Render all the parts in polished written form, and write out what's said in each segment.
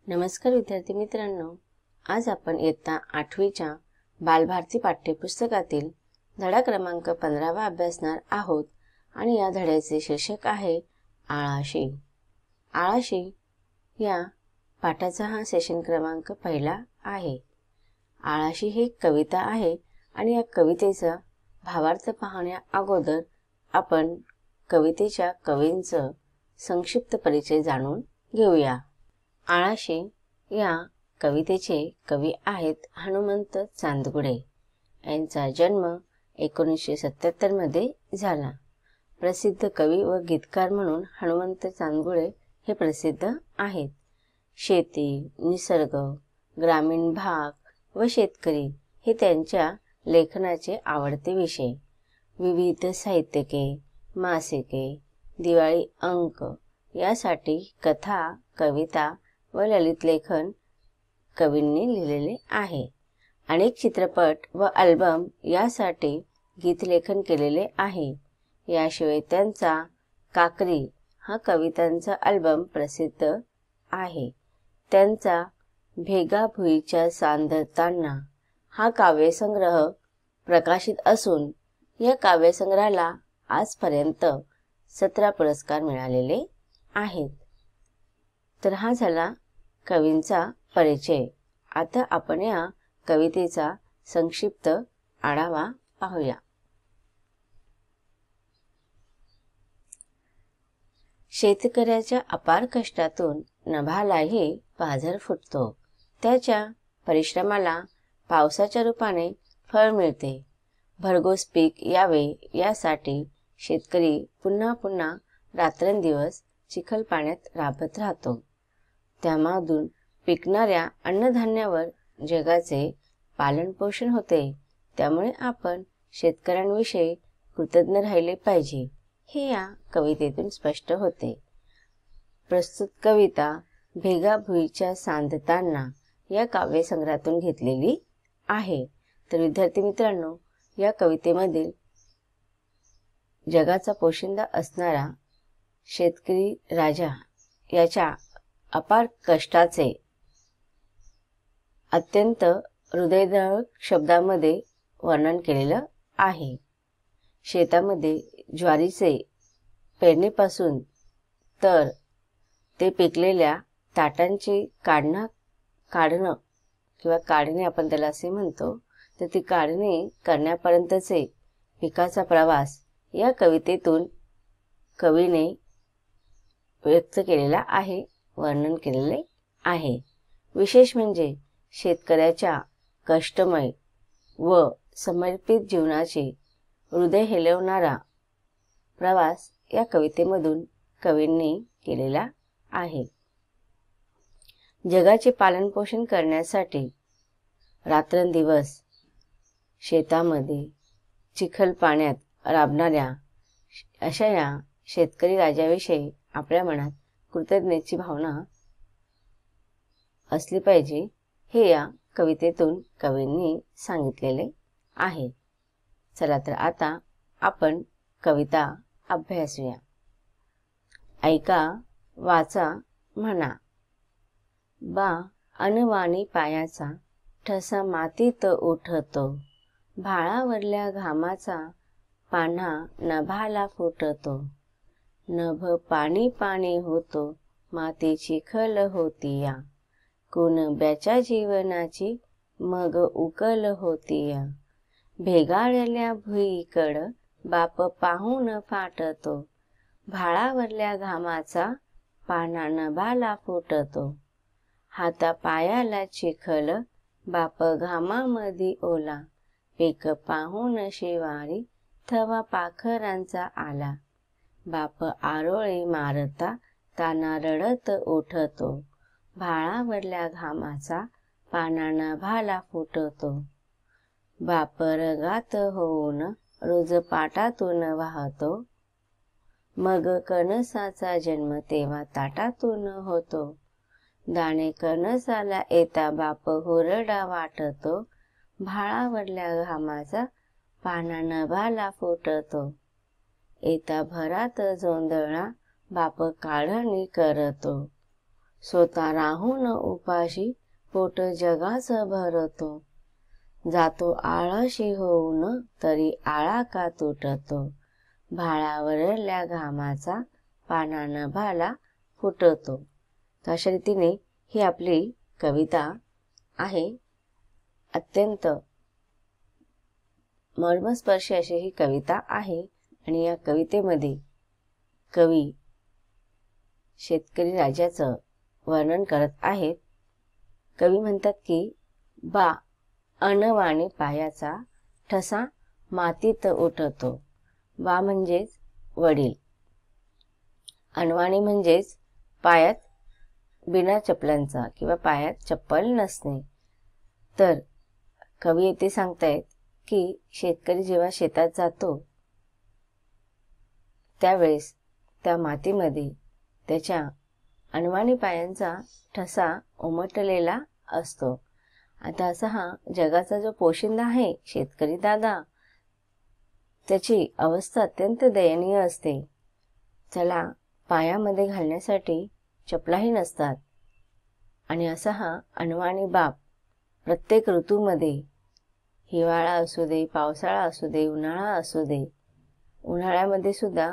नमस्कार विद्यार्थी मित्रांनो, आज आपण इयत्ता 8वीच्या बालभारती पाठ्यपुस्तकातील धडा क्रमांक 15 अभ्यासणार आहोत आणि या धड्याचे शीर्षक आहे आळाशी। आळाशी या पाठाचा हा सेशन क्रमांक पहिला आहे। आळाशी ही कविता आहे आणि या कवितेचा भावार्थ पाहण्या अगोदर आपण कवितेच्या कवींचा संक्षिप्त परिचय जाणून घेऊया। आळाशी या कवितेचे कवी आहेत हनुमंत चांदगुडे। यांचा जन्म 1977 मध्ये झाला। प्रसिद्ध कवी व गीतकार म्हणून हनुमंत चांदगुडे हे प्रसिद्ध आहेत। शेती, निसर्ग, ग्रामीण भाग व शेतकरी हे त्यांच्या लेखनाचे आवडते विषय। विविध साहित्यिके, मासिके, दिवाळी अंक यासाठी कथा, कविता व ललित लेखन कवींनी लिहिलेले आहे। अनेक चित्रपट व अल्बम यासाठी गीतलेखन केलेले आहे। याशिवाय त्यांचा काकरी हा कवितांचा अल्बम प्रसिद्ध आहे। त्यांचा भेगा भुईच्या सांधताना हा काव्यसंग्रह प्रकाशित असून या काव्यसंग्रहाला आजपर्यंत 17 पुरस्कार मिळालेले आहेत। तर हा झाला कवींचा परिचय। आता आपण या कवितेचा संक्षिप्त आढावा पाहूया। शेतकऱ्याच्या अपार कष्टातून नभालाही पाझर फुटतो। त्याच्या परिश्रमाला पावसाच्या रूपाने फळ मिळते। भरघोस पीक यावे यासाठी शेतकरी पुन्हा पुन्हा रात्रंदिवस चिखल पाण्यात राबत राहतो। त्यामधून पिकणाऱ्या अन्नधान्यावर जगाचे पालनपोषण होते। त्यामुळे आपण शेतकऱ्यांविषयी कृतज्ञ राहिले पाहिजे हे या कवितेतून स्पष्ट होते। प्रस्तुत कविता भेगा भुईच्या सांधताना या काव्यसंग्रहातून घेतलेली आहे। तर विद्यार्थी मित्रांनो, या कवितेमधील जगाचा पोशिंदा असणारा शेतकरी राजा याच्या अपार कष्टाचे अत्यंत हृदयद्रावक शब्दामध्ये वर्णन केलेलं आहे। शेतामध्ये ज्वारीचे पेरणीपासून तर ते पिकलेल्या ताटांची काढणं किंवा काढणे आपण त्याला असे म्हणतो, तर ती काढणी करण्यापर्यंतचे पिकाचा प्रवास या कवितेतून कवीने व्यक्त केलेला आहे, वर्णन केलेले आहे। विशेष म्हणजे शेतकऱ्याच्या कष्टमय व समर्पित जीवनाचे हृदय हेलवणारा प्रवास या कवितेमधून कवींनी केलेला आहे। जगाचे पालनपोषण करण्यासाठी रात्रंदिवस शेतामध्ये चिखल पाण्यात राबणाऱ्या अशा या शेतकरी राजाविषयी आपल्या मनात कृतज्ञतेची भावना असली पाहिजे हे या कवितेतून कवींनी सांगितलेले आहे। चला तर आता आपण कविता अभ्यासूया। ऐका, वाचा, म्हणा। बा अनवाणी पायाचा ठसा मातीत उठतो। भाळावरल्या घामाचा पान्हा नभाला फुटतो। नभ पाणी पाणी होतो, माती चिखल होतीया। कुणब्याच्या जीवनाची मग उकल होतीया। भेगाळल्या भुईकड बाप पाहून फाटतो। भाळावरल्या घामाचा पान्हा नभाला फुटतो। हाता पायाला चिखल बाप घामामधी ओला। पीक पाहून शिवारी थवा पाखरांचा आला। बाप आरोळी मारता ताना रडत उठतो। भाळावरल्या घामाचा पान्हा नभाला फुटतो। बाप रगात होऊन रोज पाटातून वाहतो। मग कणसाचा जन्म तेव्हा ताटातून होतो। दाणे कणसाला येता बाप हुरडा वाटतो। भाळावरल्या घामाचा पान्हा नभाला फुटतो। येता भरात जोंधळा बाप काढणी करतो। स्वतः राहून उपाशी पोट जगाचं भरतो. जातो आळशी होऊन तरी आळा का तुटतो. भाळावरल्या घामाचा पाना नभाला फुटतो. तर अशा रीतीने ही आपली कविता आहे. अत्यंत मर्मस्पर्शी अशी ही कविता आहे. आणि या कवितेमध्ये कवी शेतकरी राजाचं वर्णन करत आहेत. कवी म्हणतात की बा अनवाणी पायाचा ठसा मातीत उठतो. बा म्हणजेच वडील, अनवाणी म्हणजेच पायात बिना चपलांचा किंवा पायात चप्पल नसणे. तर कवी येथे सांगतायत की शेतकरी जेव्हा शेतात जातो त्यावेळेस त्या मातीमध्ये त्याच्या अनवाणी पायांचा ठसा उमटलेला असतो. आता असा हा जगाचा जो पोशिंदा आहे शेतकरी दादा, त्याची अवस्था अत्यंत दयनीय असते. त्याला पायामध्ये घालण्यासाठी चपलाही नसतात. आणि असा हा अनवाणी बाप प्रत्येक ऋतूमध्ये, हिवाळा असू दे, पावसाळा असू दे, उन्हाळा असू दे, उन्हाळ्यामध्ये सुद्धा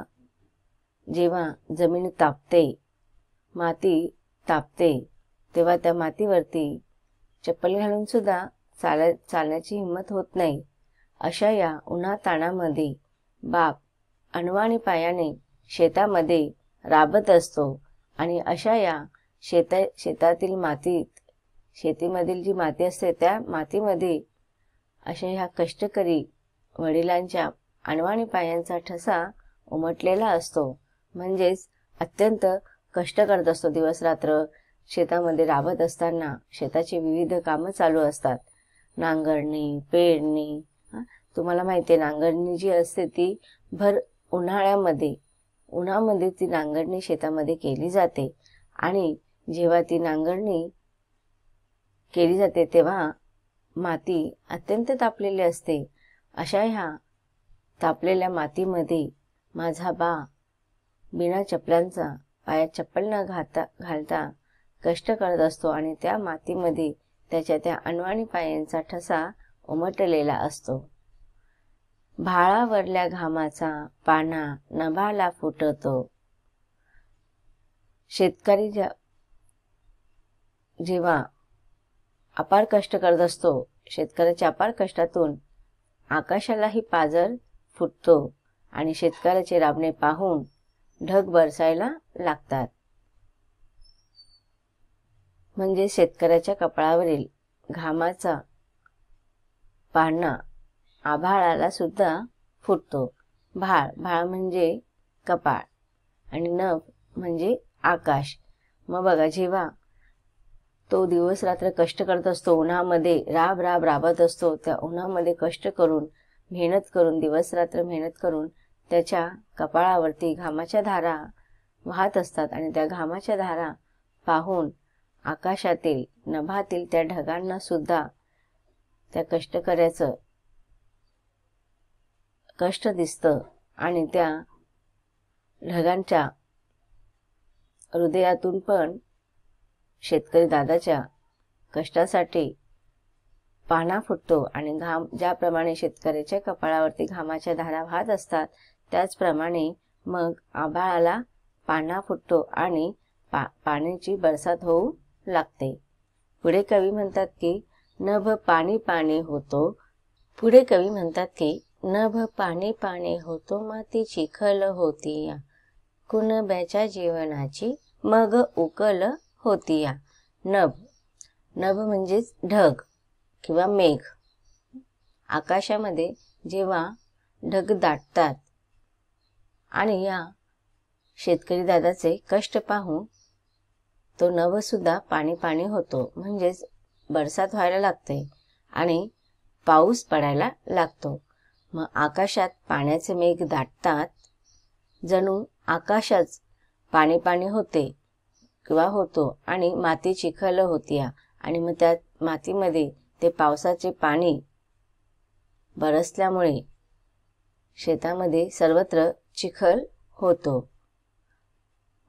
जेव्हा जमीन तापते, माती तापते, तेव्हा त्या मातीवरती चप्पल घालून सुद्धा चालण्याची हिंमत होत नाही. अशा या उन्हाताणामध्ये बाप अनवाणी पायाने शेतामध्ये राबत असतो. आणि अशा या शेतातील मातीत, शेतीमधील जी माती असते त्या मातीमध्ये अशा ह्या कष्टकरी वडिलांच्या अनवाणी पायांचा ठसा उमटलेला असतो. म्हणजेच अत्यंत कष्ट करत असतो. दिवस रात्र शेतामध्ये राबत असताना शेताची विविध कामं चालू असतात. नांगरणी, पेरणी. तुम्हाला माहिती आहे नांगरणी जी असते ती भर उन्हामध्ये ती नांगरणी शेतामध्ये केली जाते. आणि जेव्हा ती नांगरणी केली जाते तेव्हा माती अत्यंत तापलेली असते. अशा ह्या तापलेल्या मातीमध्ये माझा बा बिना चपलांचा, पायात चप्पल न घालता कष्ट करत असतो. आणि त्या मातीमध्ये त्याच्या त्या अनवाणी पायांचा ठसा उमटलेला असतो. भाळावरल्या घामाचा पाना नभाला फुटतो. शेतकरी जेव्हा अपार कष्ट करत असतो, शेतकऱ्याच्या अपार कष्टातून आकाशालाही पाजर फुटतो. आणि शेतकऱ्याचे राबणे पाहून ढग बरसायला लागतात. म्हणजे शेतकऱ्याच्या कपाळावरील घामाचा पाना आभाळाला सुद्धा फुटतो. भाळ म्हणजे कपाळ आणि नभ म्हणजे आकाश. मग बघा, जेव्हा तो दिवस रात्र कष्ट करत असतो, उन्हामध्ये राबत असतो, त्या उन्हामध्ये कष्ट करून, मेहनत करून, दिवस रात्र मेहनत करून त्याच्या कपाळावरती घामाच्या धारा वाहत असतात. आणि त्या घामाच्या धारा पाहून आकाशातील, नभातील त्या ढगांना सुद्धा त्या कष्टकऱ्याचं कष्ट दिसतं. आणि त्या ढगांच्या हृदयातून पण शेतकरी दादाच्या कष्टासाठी पाना फुटतो. आणि घाम ज्याप्रमाणे शेतकऱ्याच्या कपाळावरती घामाच्या धारा वाहत असतात त्याचप्रमाणे मग आभाळाला पाना फुटतो आणि पाण्याची बरसात होऊ लागते. पुढे कवी म्हणतात की नभ पाणी पाणी होतो. पुढे कवी म्हणतात की नभ पाणी पाणी होतो, माती चिखल होती, कुणब्याच्या जीवनाची मग उकल होतीया. नभ म्हणजेच ढग किंवा मेघ. आकाशामध्ये जेव्हा ढग दाटतात आणि या शेतकरी दादाचे कष्ट पाहून तो नभ सुद्धा पाणी पाणी होतो. म्हणजेच बरसात व्हायला लागते आणि पाऊस पडायला लागतो. मग आकाशात पाण्याचे मेघ दाटतात, जणू आकाशच पाणी पाणी होते किंवा होतो. आणि माती चिखल होतीया. आणि मग त्या मातीमध्ये ते पावसाचे पाणी बरसल्यामुळे शेतामध्ये सर्वत्र चिखल होतो.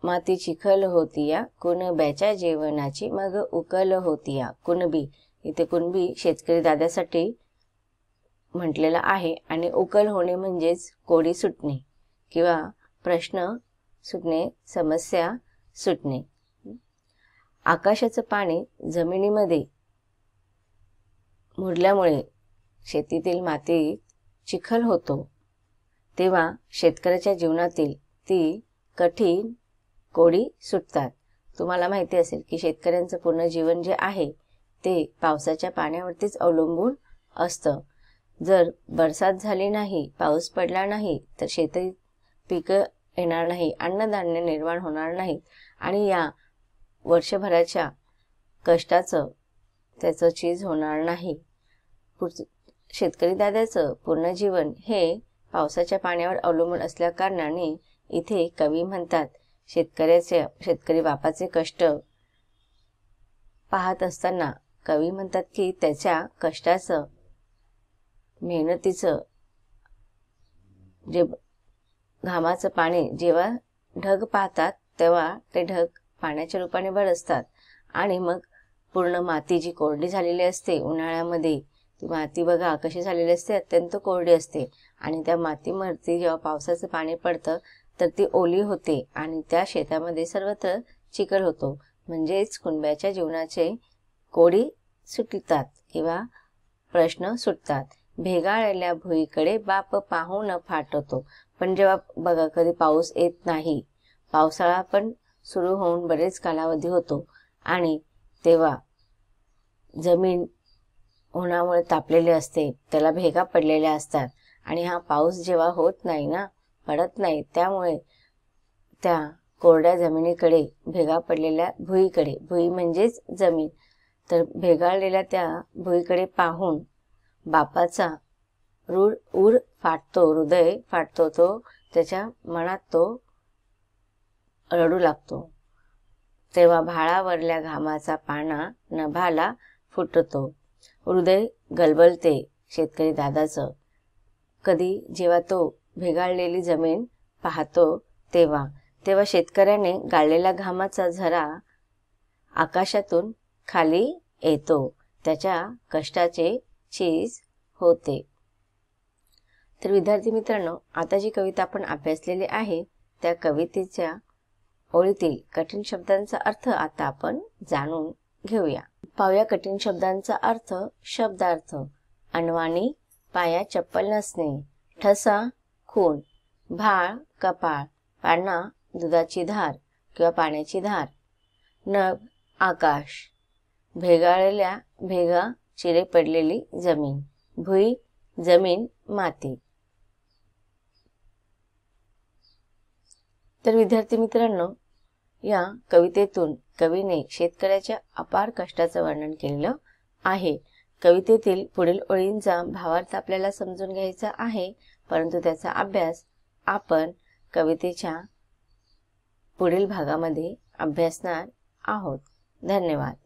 माती चिखल होतीया, कुणब्याच्या जेवणाची मग उकल होतीया. कुणबी, इथे कुणबी शेतकरी दाद्यासाठी म्हटलेलं आहे आणि उकल होणे म्हणजेच कोडी सुटणे किंवा प्रश्न सुटणे, समस्या सुटणे. आकाशाचं पाणी जमिनीमध्ये मुरल्यामुळे शेतीतील माती चिखल होतो, तेव्हा शेतकऱ्याच्या जीवनातील ती कठीण कोडी सुटतात. तुम्हाला माहिती असेल की शेतकऱ्यांचं पूर्ण जीवन जे आहे ते पावसाच्या पाण्यावरतीच अवलंबून असतं. जर बरसात झाली नाही, पाऊस पडला नाही तर शेतीत पिकं येणार नाही, अन्नधान्य निर्माण होणार नाही आणि या वर्षभराच्या कष्टाचं त्याचं चीज होणार नाही. शेतकरी दादाचं पूर्ण जीवन हे पावसाच्या पाण्यावर अवलंबून असल्या कारणाने इथे कवी म्हणतात, शेतकरी बापाचे कष्ट पाहत असताना कवी म्हणतात की त्याच्या कष्टाचं, मेहनतीचं जे घामाचं पाणी जेव्हा ढग पाहतात तेव्हा ते ढग पाण्याच्या रूपाने बरसतात आणि मग पूर्ण माती जी कोरडी झालेली असते उन्हाळ्यामध्ये, ती माती बघा कशी झालेली असते, अत्यंत कोरडी असते आणि त्या मातीवरती जेव्हा पावसाचं पाणी पडतं तर ती ओली होते आणि त्या शेतामध्ये सर्वत्र चिखल होतो. म्हणजेच कुणब्याच्या जीवनाचे कोडी सुटतात किंवा प्रश्न सुटतात. भेगाळलेल्या भुईकडे बाप पाहून फाटतो. पण जेव्हा बघा कधी पाऊस येत नाही, पावसाळा पण सुरू होऊन बरेच कालावधी होतो आणि तेव्हा जमीन उन्हामुळे तापलेली असते, त्याला भेगा पडलेल्या असतात आणि हा पाऊस जेव्हा होत नाही ना, पडत नाही, त्यामुळे त्या कोरड्या जमिनीकडे, भेगा पडलेल्या भुईकडे, भुई म्हणजेच जमीन, तर भेगाळलेल्या त्या भुईकडे पाहून बापाचा ऊर फाटतो, हृदय फाटतो, तो त्याच्या मनात तो रडू लागतो. तेव्हा भाळावरल्या घामाचा पाना नभाला फुटतो. हृदय गलबलते शेतकरी दादाचं कधी जेव्हा तो भेगाळलेली जमीन पाहतो तेव्हा शेतकऱ्याने गाळलेला घामाचा झरा आकाशातून खाली येतो, त्याच्या कष्टाचे चीज होते. तर विद्यार्थी मित्रांनो, आता जी कविता आपण अभ्यासलेली आहे त्या कवितेच्या ओळीतील कठीण शब्दांचा अर्थ आता आपण जाणून घेऊया. पाहूया कठीण शब्दांचा अर्थ. शब्दार्थ: अनवाणी, पाया चप्पल नसणे, ठसा खून, भाळ कपाळ, पाळणा दुधाची धार किंवा पाण्याची धार, नभ आकाश, भेगाळलेल्या भेगा चिरे पडलेली जमीन, भुई जमीन माती. तर विद्यार्थी मित्रांनो, या कवितेतून कवीने शेतकऱ्याच्या अपार कष्टाचं वर्णन केलेलं आहे. कवितेतील पुढील ओळींचा भावार्थ आपल्याला समजून घ्यायचा आहे, परंतु त्याचा अभ्यास आपण कवितेच्या पुढील भागामध्ये अभ्यासणार आहोत. धन्यवाद.